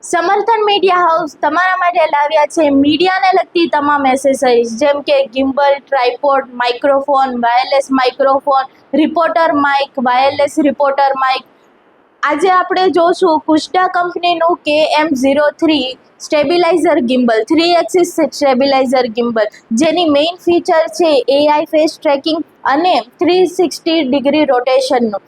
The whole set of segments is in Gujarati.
સમર્થન મીડિયા હાઉસ તમારા માટે લાવ્યા છે મીડિયાને લગતી તમામ એસેસરીઝ, જેમ કે gimbal, tripod, microphone, wireless microphone, reporter mic, wireless reporter mic. આજે આપણે જોશું કુસ્ટા કંપનીનું KM03 stabiliser gimbal, 3 axis stabiliser gimbal, જેની મેઇન ફીચર છે AI ફેસ ટ્રેકિંગ અને 360 ડિગ્રી રોટેશનનું.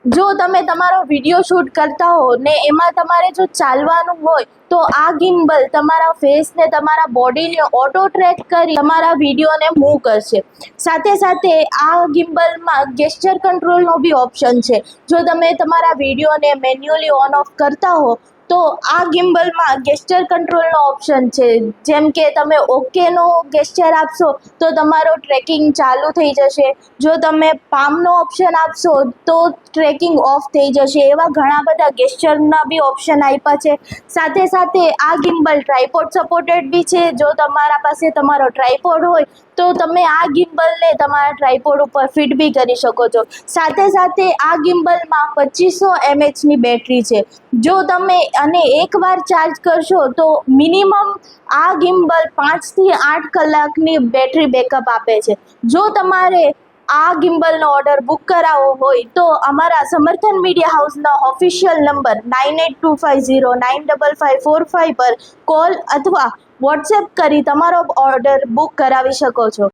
જો તમે તમારો વિડીયો શૂટ કરતા હો ને એમાં તમારે જો ચાલવાનું હોય તો આ ગિમ્બલ તમારા ફેસને, તમારા બોડીને ઓટો ટ્રેક કરી તમારા વિડીયોને મૂવ કરશે. સાથે સાથે આ ગિમ્બલમાં ગેસ્ચર કંટ્રોલનો બી ઓપ્શન છે. જો તમે તમારા વિડીયોને મેન્યુઅલી ઓન ઓફ કરતા હો તો આ ગિમ્બલમાં ગેસ્ચર કંટ્રોલનો ઓપ્શન છે. જેમ કે તમે ઓકેનો ગેસ્ચર આપશો તો તમારો ટ્રેકિંગ ચાલુ થઈ જશે. જો તમે પામનો ઓપ્શન આપશો તો ટ્રેકિંગ ઓફ થઈ જશે. એવા ઘણા બધા ગેસ્ચરના બી ઓપ્શન આપ્યા છે. સાથે સાથે આ ગિમ્બલ ટ્રાયપોડ સપોર્ટેડ બી છે. જો તમારા પાસે તમારો ટ્રાયપોડ હોય તો તમે આ ગિમ્બલને તમારા ટ્રાયપોડ ઉપર ફિટ બી કરી શકો છો. સાથે સાથે આ ગિમ્બલમાં 2500 mAhની બેટરી છે. જો તમે અને એકવાર ચાર્જ કરશો તો મિનિમમ આ ગિમ્બલ 5 થી 8 કલાકની બેટરી બેકઅપ આપે છે. જો તમારે આ ગિમ્બલનો ઓર્ડર બુક કરાવવો હોય તો અમારા સમર્થન મીડિયા હાઉસના ઓફિશિયલ નંબર 9825095545 પર કોલ અથવા વોટ્સએપ કરી તમારો ઓર્ડર બુક કરાવી શકો છો.